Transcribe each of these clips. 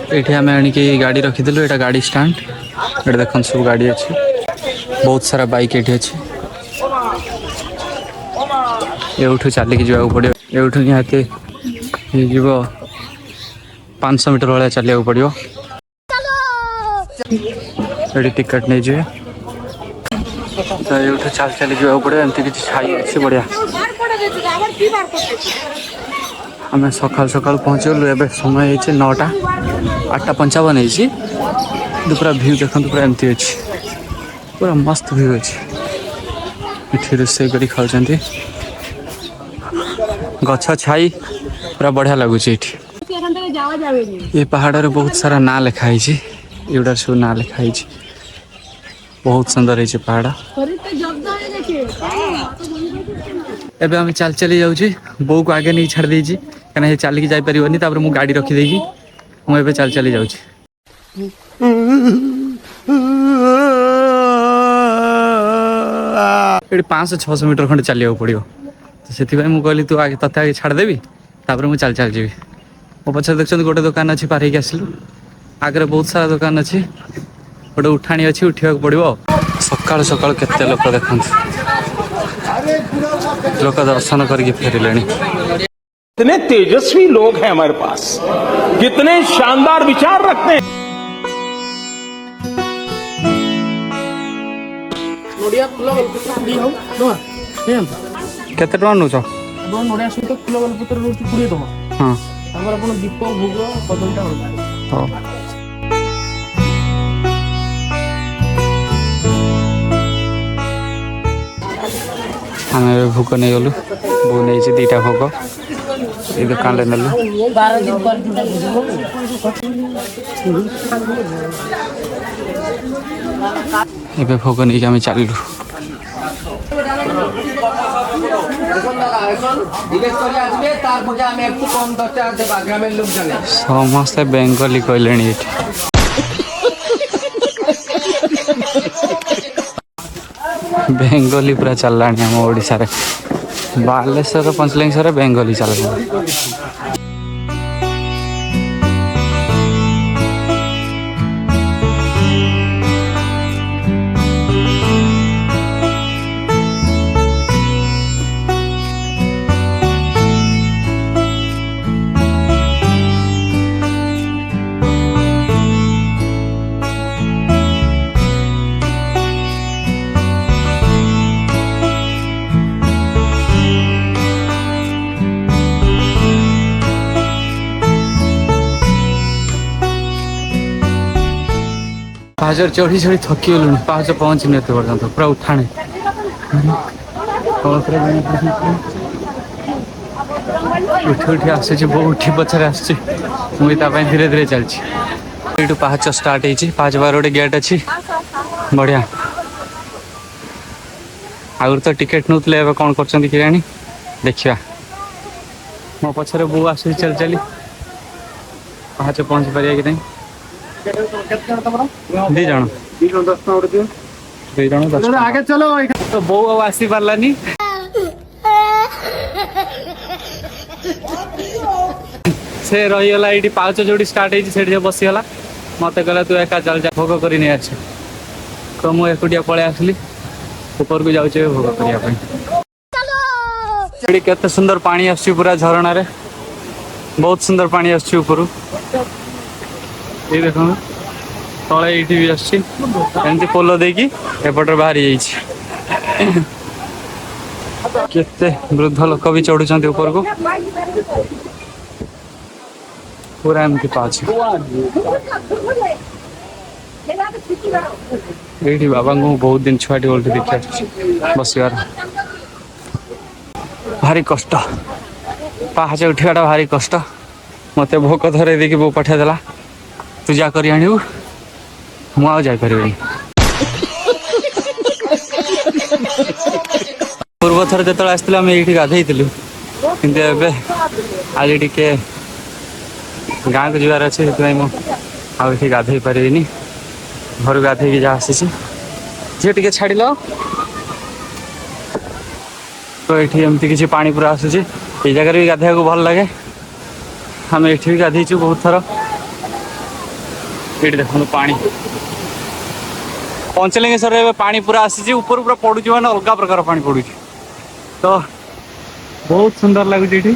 ये आम आणिक गाड़ी रखीलु यहाँ गाड़ी स्टाण्ड ये देख सब गाड़ी अच्छी बहुत सारा बाइक ये अच्छी एठू चलिक जावाक पड़ो एठू निहाती 500 मीटर भाया चलिया पड़ो ये टिकट नहीं जाए तो ये चल चली जावाक पड़ो एमती किसी छाई अच्छी बढ़िया आम सकाल सकाल पहुँचलु ए समय हो 9टा 8:55 हो पूरा भ्यू देखते पूरा एमती अच्छी पूरा मस्त भ्यू अच्छी ये रोषे कर खाऊँ गछ छाई पूरा बढ़िया लगुच ये पहाड़ रे बहुत सारा ना लिखाई एगुड़ा सब ना लिखाई बहुत सुंदर है पहाड़ एबे आम चल चली जाऊँ बो को आगे नहीं छाड़ देजी कहीं चलिक जापर मुझे गाड़ी रखीदे मुझे चल चली जाऊँ ये 500-600 मीटर खंडे चलिया पड़ो तो से कहली तू आगे तते आगे छाड़देवी तापर मुझे चल चल जी मो पछे देखते गोटे दुकान अच्छी पार आसलु आगे बहुत सारा दुकान अच्छी गोटे उठाणी अच्छी उठा पड़ो सकाल सकाल केते लोक देखते लोक दर्शन करके फेरिले कितने तेजस्वी लोग हैं हमारे पास कितने शानदार विचार रखते हैं केते टका नौ नड़िया सहित फुल बेलपत्र रोज 20 टका हाँ दीप भोग कदमटा आम भोग नहीं गलु बो नहीं 2टा भोग ये दुकान नेलु ए भोग नहीं आम चलू समस्ते बेंगली कहले बेंगली पूरा चलला आम ओडिशा रे बालेश्वर पंचलिंगेश्वर बेंगली चल पाँच चढ़ी चढ़ी थकी गलु पाँच पहुँचनी एत पर्यंत पूरा उठाणे उठी उठी आस बो उठी पचर आस मुझे धीरे धीरे चलती ये पाँच स्टार्ट होती पाँच बार गोटे गेट अच्छी बढ़िया आगुरी तो टिकेट नौले कौन कर देखा मो पचर बो आस चल चली पाँच पहुँच पार कि नहीं 2 जन 2 जन आगे चलो तो बो आसी पारानी से रहीगला ये पाउच जो स्टार्ट होती बसीगला मत कहला तू एका चल जा भोग कर नहीं आस तो मुझे एकुटिया पलि आसली ऊपर को जाऊँ भोग करने केते सुंदर पानी आस पूरा झरणा रे बहुत सुंदर पानी आसपर ये देख तले ये भी आमती पोल देकी एपटे बाहरी केते वृद्ध लोक भी चढ़ुं ऊपर को पूरा एमती पाच ये बाबा को बहुत दिन छुआटी बोलते देखा बसवार भारी कष्ट पाहाच उठाटा भारी कष्ट मत भोक धरे देखिए बो पठाइदेला तू जा कर आणु मुझे पूर्व थर जो आसला ये गाधे कि आज टे गाँव को जबार अच्छे मुझे गाधे पारि घर गाधे जहाँ आसी झील टे छाड़ तो ये एमती किसी पानी पूरा आसूसी ये जगह भी गाधे को भल लगे आम ये भी गाधीचु बहुत थर ये देखो पानी पंचलिंगेश्वर पानी पूरा आसी ऊपर पूरा पड़ू मैंने अलग प्रकार पानी पड़ू तो बहुत सुंदर लगुच ये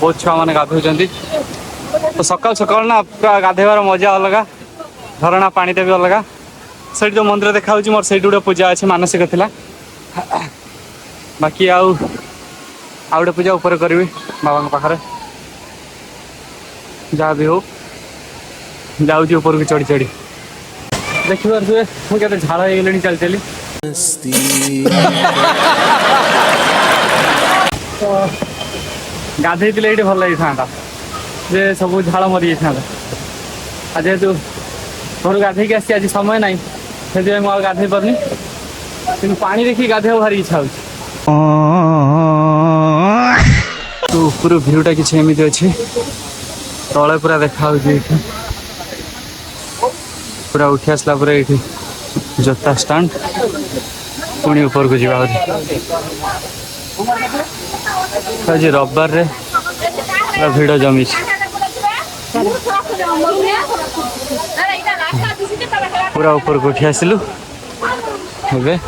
बहुत छुआ मैंने गाधौ तो सकाल सकाल ना पूरा गाधेबार मजा अलग झरणा पानी भी अलग से जो मंदिर देखा मोर से गोटे पूजा अच्छे मानसिक थिला बाकी आउ गोटे पूजा ऊपर करी बाबा पाखे जहाँ भी हो जाऊँ ऊपर की चढ़ी चढ़ी देखी पारे मुझे झाड़ हो गले चली चली गाधे ये भल लगी था जे सब झाड़ मरी जाता जेहेतु घर गाधे की आज समय ना से मुझे गाधे पार्नी कि पानी देखिए गाधे भारी इच्छा हो तो ऊपर भ्यूटा किसी एमती अच्छे तले पूरा देखा पूरा उठी आसला ये जोता स्टाण्ड पुणी ऊपर को जावा आज रविवार रे पूरा भिड़ जमी पूरा ऊपर को उठी आसलु ए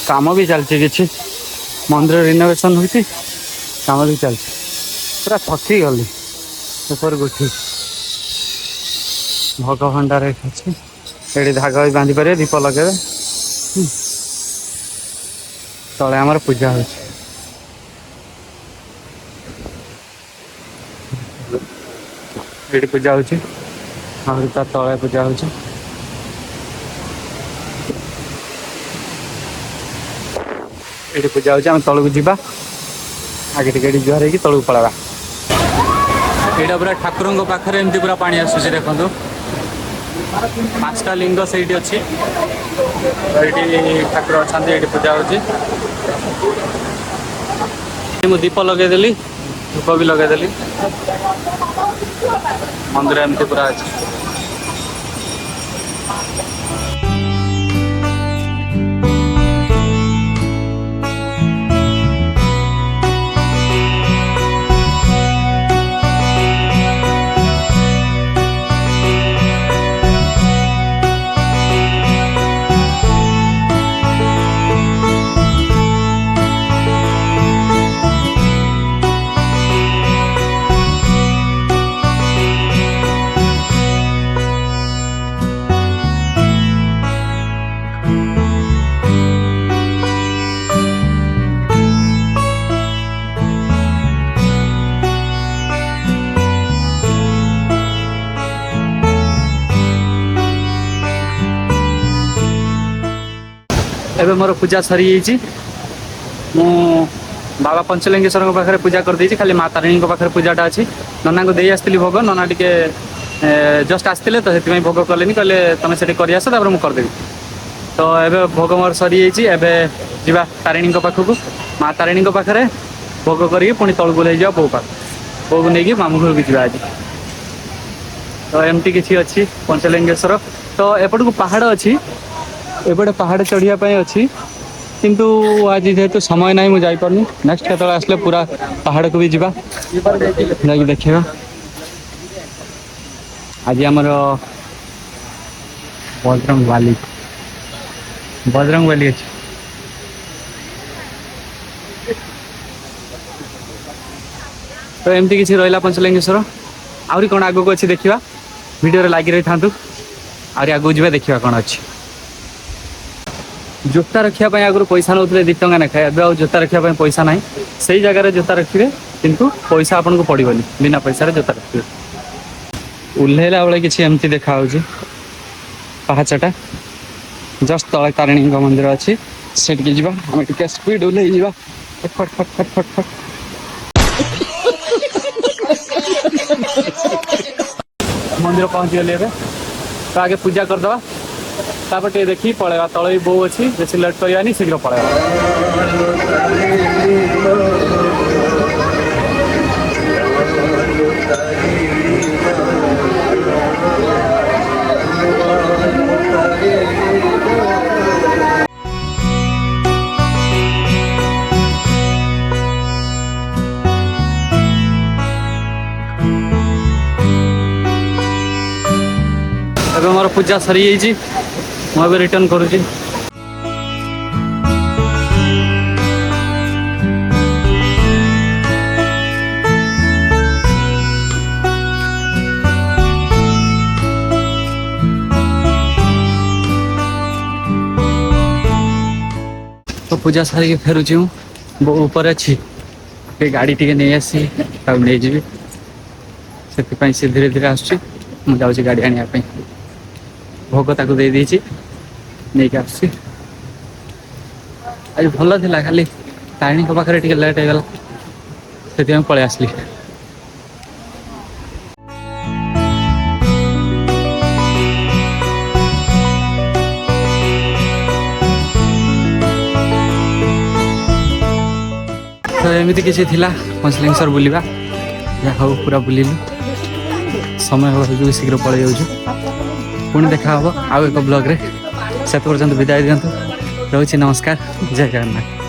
काम भी चलती कि मंदिर रिनोवेशन होती काम भी चलती पूरा थकी गली ऊपर को उठी भोग भंडार अच्छे ये धाग भी बांधि पारे दीप लगे तले आमर पूजा हो पूजा हो तले पूजा हो पूजा हो तलू जावा आगे टिके जुआर हो तलू पलवा यहाँ पूरा ठाकुर पाखे एमती पूरा पानी आसूसी देखो 5टा लिंग से अच्छी ठाकुर अच्छा ये पूजा हो दीप लगेदेली धूप भी लगेदेली मंदिर एमती पूरा अच्छे एबे मोर पूजा सरी जाइए मु बाबा पंचलिंगेश्वर पाखे पूजा कर देछि खाली माँ तारिणी पाखे पूजाटा अच्छी नना को दे आसती भोग नना टे जस्ट आसते तो से भोग कले कहले तुम से कर आस मुझे करदेवी तो एबे भोग मोर सरी जाइए जा तारिणी पाखक माँ तारिणी पाखे भोग करके पुणी तौक ले जा बो पाख बो को लेकिन मामू घर की आज तो एमती किसी अच्छी पंचलिंगेश्वर तो एपट को पहाड़ अच्छी एपटे पहाड़ चढ़िया अच्छी किंतु आज जेहेतु समय ना मुझे जापारनी नेक्स्ट केत आसले पूरा पहाड़ को भी जा देखा आज आमर बजरंग वाली अच्छी तो एमती किसी रहा पंचलिंगेश्वर आहरी कौन आगक अच्छी देखा वीडियो लगी रही था आहरी आगू जा देखा कौन अच्छी जोता रखापी आगुरी पैसा नौते 2 टंका लेखाए अब जोता रखापी पैसा ना से जगार जोता रखिए किंतु पैसा आपन को पड़ोनी बिना पैसा जोता रखिए ओह्लैला बेले किसी एमती देखा पहाचटा जस्ट तले तारिणी मंदिर अच्छी से स्पीड ओह्लै जा फट फट फट फट फट मंदिर पहुँची गली तो आगे पूजा करदे तापर देखी पलैया तले भी बो अच्छी बेस लेट करानी शीघ्र पलैया मोर पूजा सरी जाइए मुझे रिटर्न करुँची। तो पूजा सारिक फेरुची हूँ बो ऊपर अच्छी गाड़ी टी नहीं आसी नहीं जी से धीरे धीरे आसुची मुझे गाड़ी आने भोग ताक दे देची नहीं आस भल था खाली तारिणी पाखे टे लेट होगला से पलि आसली। तो एमती किसी थिला पंचलिंगेश्वर बुलवा या हो पूरा बुलिलु समय हो शीघ्र पलि जाऊँ पुणी देखा हम आउ एक ब्लॉग रे से पर्यंत विदाय दिंतु रोची नमस्कार जय जगन्नाथ।